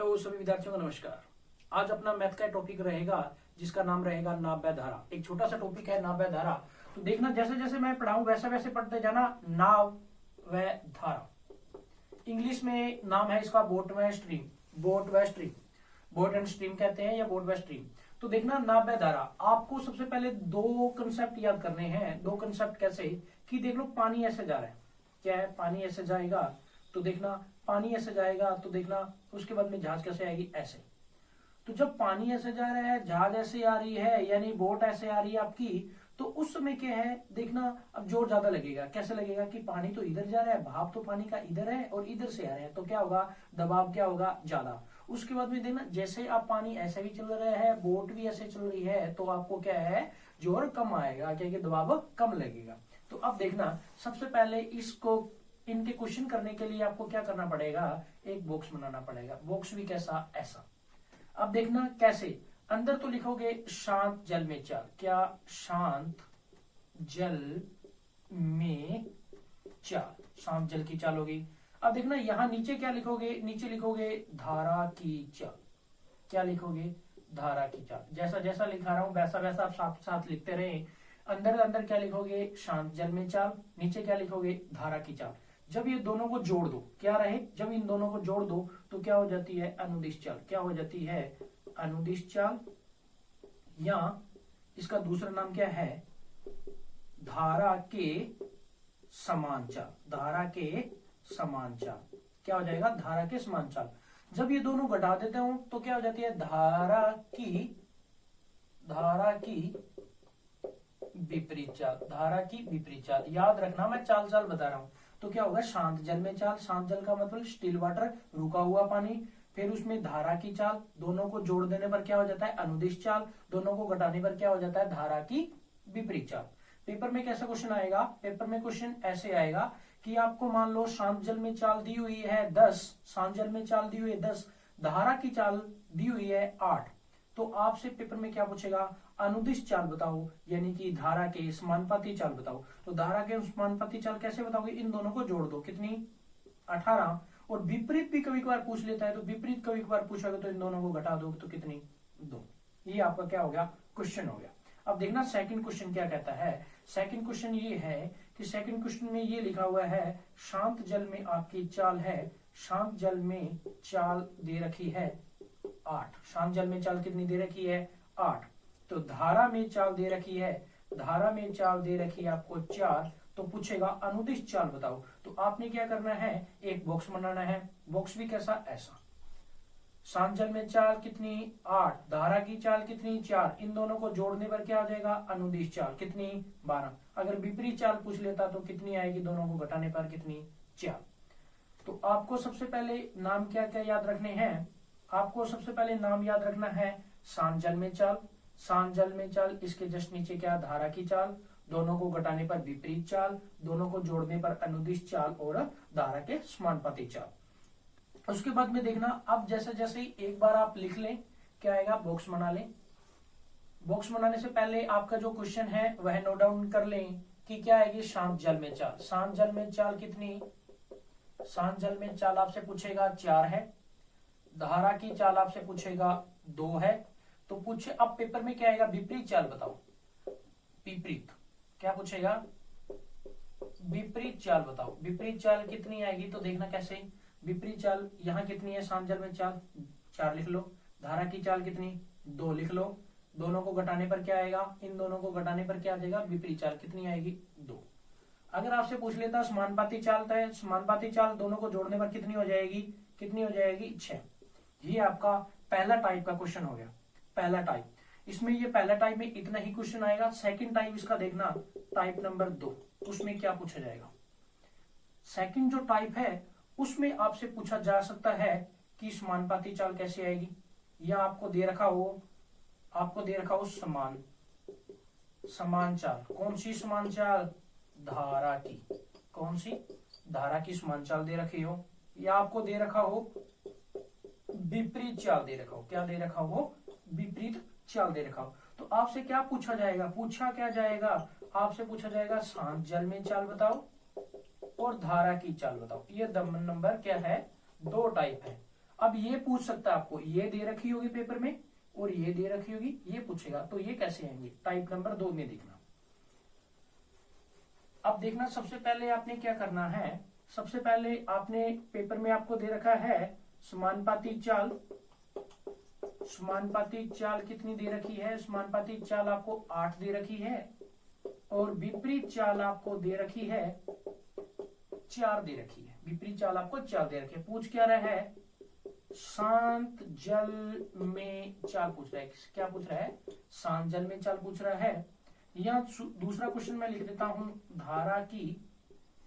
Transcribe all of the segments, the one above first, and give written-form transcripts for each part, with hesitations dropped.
Hello सभी विद्यार्थियों को नमस्कार। आज अपना मैथ का टॉपिक रहेगा जिसका नाम रहेगा नाव्य धारा। एक छोटा सा टॉपिक है नाव्य धारा। तो देखना जैसे जैसे मैं पढ़ाऊं वैसे वैसे पढ़ते जाना। नाव्य धारा इंग्लिश में नाम है इसका बोट व स्ट्रीम। बोट व स्ट्रीम, बोट एंड स्ट्रीम कहते हैं या बोट व स्ट्रीम। तो देखना नाव्य धारा, आपको सबसे पहले दो कंसेप्ट याद करने हैं। दो कंसेप्ट कैसे कि देख लो, पानी ऐसे जा रहा है, क्या है, पानी ऐसे जाएगा। तो देखना पानी ऐसे जाएगा, तो देखना उसके बाद में जहाज कैसे आएगी, ऐसे। तो जब पानी ऐसे जा रहा है, जहाज ऐसे आ रही है, यानी बोट ऐसे आ रही है आपकी, तो उस समय क्या है, देखना अब जोर ज्यादा लगेगा। कैसे लगेगा कि पानी तो इधर जा रहा है, भाप तो पानी का इधर है और इधर से आ रहा है, तो क्या होगा, दबाव क्या होगा, ज्यादा। उसके बाद में देखना जैसे आप पानी ऐसे भी चल रहा है, बोट भी ऐसे चल रही है, तो आपको क्या है, जोर कम आएगा, क्या दबाव कम लगेगा। तो अब देखना सबसे पहले इसको इनके क्वेश्चन करने के लिए आपको क्या करना पड़ेगा, एक बॉक्स बनाना पड़ेगा। बॉक्स भी कैसा, ऐसा। अब देखना कैसे, अंदर तो लिखोगे शांत जल में चाल, क्या, शांत जल में चाल, शांत जल की चाल होगी। अब देखना यहां नीचे क्या लिखोगे, नीचे लिखोगे धारा की चाल। क्या लिखोगे, धारा की चाल। जैसा जैसा लिखा रहा हूं वैसा वैसा आप साथ साथ लिखते रहे। अंदर अंदर क्या लिखोगे, शांत जल में चाल, नीचे क्या लिखोगे, धारा की चाल। जब ये दोनों को जोड़ दो, क्या रहे, जब इन दोनों को जोड़ दो तो क्या हो जाती है, अनुदिश चाल। क्या हो जाती है, अनुदिश चाल, या इसका दूसरा नाम क्या है, धारा के समान चाल। धारा के समान चाल क्या हो जाएगा, धारा के समान चाल। जब ये दोनों घटा देते हूं तो क्या हो जाती है, धारा की विपरीत चाल। धारा की विपरीत चाल, याद रखना मैं चाल चाल बता रहा हूं। तो क्या होगा, शांत जल में चाल। शांत जल का मतलब स्टिल वाटर, रुका हुआ पानी। फिर उसमें धारा की चाल, दोनों को जोड़ देने पर क्या हो जाता है, अनुदिश चाल। दोनों को घटाने पर क्या हो जाता है, धारा की विपरीत चाल। पेपर में कैसा क्वेश्चन आएगा, पेपर में क्वेश्चन ऐसे आएगा कि आपको मान लो शांत जल में चाल दी हुई है 10, शांत जल में चाल दी हुई है 10, धारा की चाल दी हुई है 8। तो आपसे पेपर में क्या पूछेगा, अनुदिश चाल बताओ, यानी कि धारा के समानुपाती चाल बताओ। तो धारा के समानुपाती चाल कैसे बताओगे, इन दोनों को जोड़ दो, कितनी, 18। और विपरीत भी कभी कभार पूछ लेता है, तो विपरीत कभी कभार पूछोगे तो इन दोनों को घटा दो, तो कितनी, 2। ये आपका क्या हो गया, क्वेश्चन हो गया। अब देखना सेकंड क्वेश्चन क्या कहता है। सेकंड क्वेश्चन ये है कि सेकंड क्वेश्चन में ये लिखा हुआ है, शांत जल में आपकी चाल है, शांत जल में चाल दे रखी है 8। शांत जल में चाल कितनी दे रखी है, 8। तो धारा में चाल दे रखी है, धारा में चाल दे रखी है आपको 4। तो पूछेगा अनुदिश चाल बताओ। तो आपने क्या करना है, एक बॉक्स बनाना है। बॉक्स भी कैसा, ऐसा। शांत जल में चाल कितनी, 8, धारा की चाल कितनी, 4। इन दोनों को जोड़ने पर क्या आ जाएगा, अनुदिश चाल कितनी, 12। अगर विपरीत चाल पूछ लेता तो कितनी आएगी, दोनों को घटाने पर कितनी, 4। तो आपको सबसे पहले नाम क्या क्या याद रखने हैं, आपको सबसे पहले नाम याद रखना है शांत जल में चाल। शांत जल में चाल, इसके जस्ट नीचे क्या, धारा की चाल, दोनों को घटाने पर विपरीत चाल, दोनों को जोड़ने पर अनुदिश चाल और धारा के समानुपाती चाल। उसके बाद में देखना, अब जैसे जैसे एक बार आप लिख लें, क्या आएगा, बॉक्स बना लें। बॉक्स बनाने से पहले आपका जो क्वेश्चन है वह नोट डाउन कर लें कि क्या आएगी, शांत जल में चाल। शांत जल में चाल कितनी, शांत जल में चाल आपसे पूछेगा 4 है, धारा की चाल आपसे पूछेगा 2 है। तो पूछे, अब पेपर में क्या आएगा, विपरीत चाल बताओ। विपरीत क्या पूछेगा, विपरीत चाल बताओ। विपरीत चाल कितनी आएगी, तो देखना कैसे, विपरीत चाल यहाँ कितनी है, शांत जल में चाल 4 लिख लो, धारा की चाल कितनी, 2 लिख लो। दोनों को घटाने पर क्या आएगा, इन दोनों को घटाने पर क्या आ जाएगा, विपरीत चाल कितनी आएगी, 2। अगर आपसे पूछ लेता समानुपाती चाल, तो समानुपाती चाल दोनों को जोड़ने पर कितनी हो जाएगी, कितनी हो जाएगी, 6। ये आपका पहला टाइप का क्वेश्चन हो गया, पहला टाइप। इसमें ये पहला टाइप में इतना ही क्वेश्चन आएगा। सेकंड टाइप इसका देखना, टाइप नंबर 2, उसमें क्या पूछा जाएगा। सेकंड जो टाइप है उसमें आपसे पूछा जा सकता है कि समानुपाती चाल कैसे आएगी, या आपको दे रखा हो समान चाल। कौन सी समान चाल, धारा की, कौन सी, धारा की समान चाल दे रखी हो, या आपको दे रखा हो विपरीत चाल दे रखा हो। क्या दे रखा हो, विपरीत चाल दे रखा हो। तो आपसे क्या पूछा जाएगा, पूछा क्या जाएगा, आपसे पूछा जाएगा शांत जल में चाल बताओ और धारा की चाल बताओ। ये नंबर क्या है, 2 टाइप है। अब ये पूछ सकता है आपको, ये दे रखी होगी पेपर में और ये दे रखी होगी, ये पूछेगा, तो ये कैसे आएंगे? टाइप नंबर 2 में देखना। अब देखना, सबसे पहले आपने क्या करना है, सबसे पहले आपने पेपर में आपको दे रखा है समानुपाती चाल। समानुपाती चाल कितनी दे रखी है? समानुपाती चाल आपको 8 दे रखी है और विपरीत चाल आपको दे रखी है 4 दे रखी है। विपरीत चाल आपको 4 दे रखी है। पूछ क्या रहा है? शांत जल में चाल पूछ रहा है। क्या पूछ रहा है? शांत जल में चाल पूछ रहा है। या दूसरा क्वेश्चन मैं लिख देता हूं, धारा की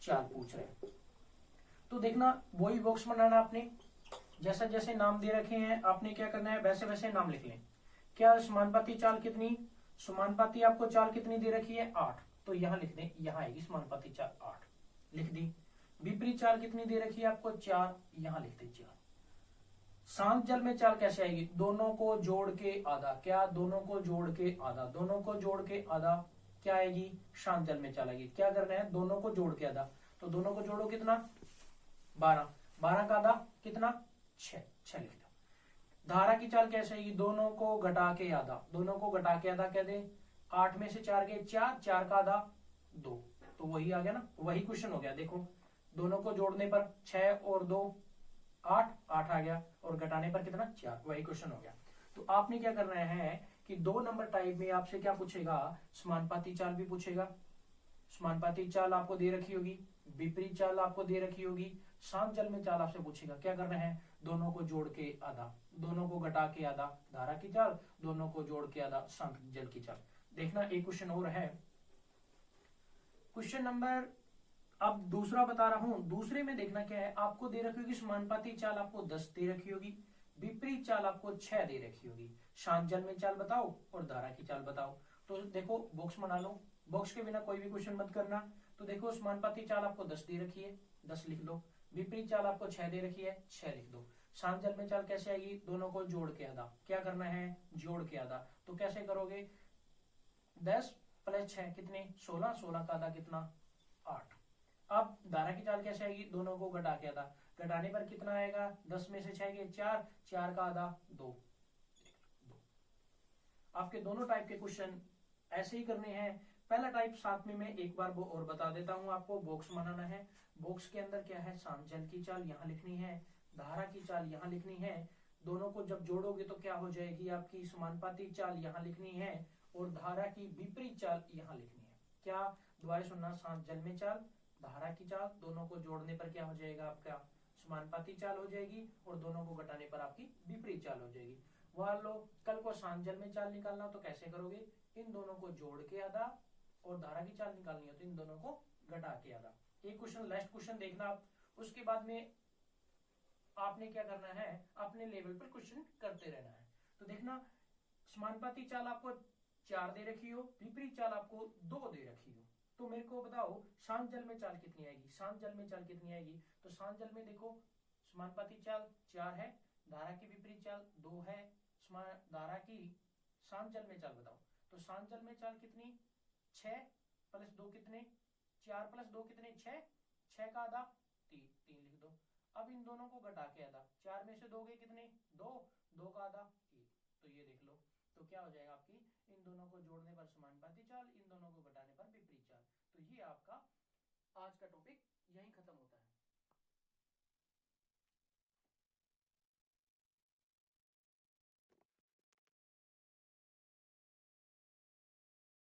चाल पूछ रहे हैं। तो देखना, वही बॉक्स बनाना आपने, जैसा जैसे नाम दे रखे हैं आपने क्या करना है, वैसे वैसे नाम लिख लें। क्या समानुपाती चाल कितनी? समानुपाती आपको चाल कितनी दे रखी है? 8। तो यहां लिख दें, यहां आएगी समानुपाती चाल 8, लिख दी। विपरीत चाल कितनी दे रखी है आपको? 4, यहां लिख दें 4। शांत जल में चाल कैसे आएगी? दोनों को जोड़ के आधा। क्या? दोनों को जोड़ के आधा। दोनों को जोड़ के आधा क्या आएगी? शांत जल में चाल आएगी। क्या करना है? दोनों को जोड़ के आधा। तो दोनों को जोड़ो कितना? 12। 12 का आधा कितना? 6। 6 लिख दो। धारा की चाल कैसे आएगी? दोनों को घटा के आधा। दोनों को घटा के आधा कह दे। 8 में से 4 गए 4, 4 का आधा 2। तो वही आ गया ना, वही क्वेश्चन हो गया। देखो, दोनों को जोड़ने पर 6 और 2 8, 8 आ गया और घटाने पर कितना? 4। वही क्वेश्चन हो गया। तो आपने क्या करना है कि 2 नंबर टाइप में आपसे क्या पूछेगा? समानुपाती चाल भी पूछेगा। समानुपाती चाल आपको दे रखी होगी, विपरीत चाल आपको दे रखी होगी, शांत जल में चाल आपसे पूछेगा। क्या करना है? दोनों को जोड़ के आधा, दोनों को घटा के आधा धारा की चाल, दोनों को जोड़ के आधा शांत जल की चाल। देखना, एक क्वेश्चन और है, क्वेश्चन नंबर, अब दूसरा बता रहा हूं। दूसरे में देखना क्या है, आपको दे रखी होगी समानुपाती चाल आपको 10 दे रखी होगी, विपरीत चाल आपको 6 दे रखी होगी। शांत जल में चाल बताओ और धारा की चाल बताओ। तो देखो, बॉक्स बना लो, बॉक्स के बिना कोई भी क्वेश्चन मत करना। तो देखो, समानुपाती चाल आपको 10 दे रखी है, 10 लिख दो। विपरीत चाल आपको 6 दे रखी है, 6 लिख दो। शांत जल में चाल कैसे आएगी? दोनों को जोड़ के आधा। क्या करना है? जोड़ के आधा। तो कैसे करोगे? 10 + 6 कितने? 16। 16 का आधा कितना? 8। अब धारा की चाल कैसे आएगी? दोनों को घटा के आधा। घटाने पर कितना आएगा? 10 में से 6 गए 4, 4 का आधा 2। आपके दोनों टाइप के क्वेश्चन ऐसे ही करने हैं। पहला टाइप साथ में मैं एक बार वो और बता देता हूं आपको। बॉक्स बनाना है, बॉक्स के अंदर क्या है? शांत जल की चाल यहां लिखनी है, धारा की चाल यहां लिखनी है। दोनों को जब जोड़ोगे तो क्या हो जाएगी? आपकी समानुपाती चाल यहां लिखनी है और धारा की विपरीत चाल यहां लिखनी है। क्या? दोबारा सुनना, शांत जल में चाल, धारा की चाल, दोनों को जोड़ने पर क्या हो जाएगा? आपका समानुपाती चाल हो जाएगी और दोनों को घटाने पर आपकी विपरीत चाल हो जाएगी। वहां लो, कल को शांत जल में चाल निकालना तो कैसे करोगे? इन दोनों को जोड़ के आधा और धारा की चाल निकालनी है तो इन दोनों को घटा के आधा। एक क्वेश्चन, लास्ट क्वेश्चन देखना आप। उसके बाद में आपने क्या करना है? अपने लेवल पर क्वेश्चन करते रहना है। तो देखना, समानुपाती चाल आपको 4 दे रखी हो, विपरीत चाल आपको 2 दे रखी हो, तो मेरे को बताओ शांत जल में चाल कितनी आएगी? शांत जल में चाल कितनी आएगी? तो शांत जल में देखो, समानुपाती चाल 4 है, धारा की विपरीत चाल 2 है, धारा की शांत जल में चाल बताओ। तो शांत जल में चाल कितनी? 6 + 2 कितने? 4 + 2 कितने? 6। 6 का आधा 3, 3 लिख दो। अब इन दोनों को घटा के आधा। 4 में से 2 गए कितने? 2, 2 का आधा 1। तो ये देख लो, तो क्या हो जाएगा आपकी? इन दोनों को जोड़ने पर समानुपाती चाल, इन दोनों को घटाने पर विपरीत चाल। तो ये आपका आज का टॉपिक यहीं खत्म होता है।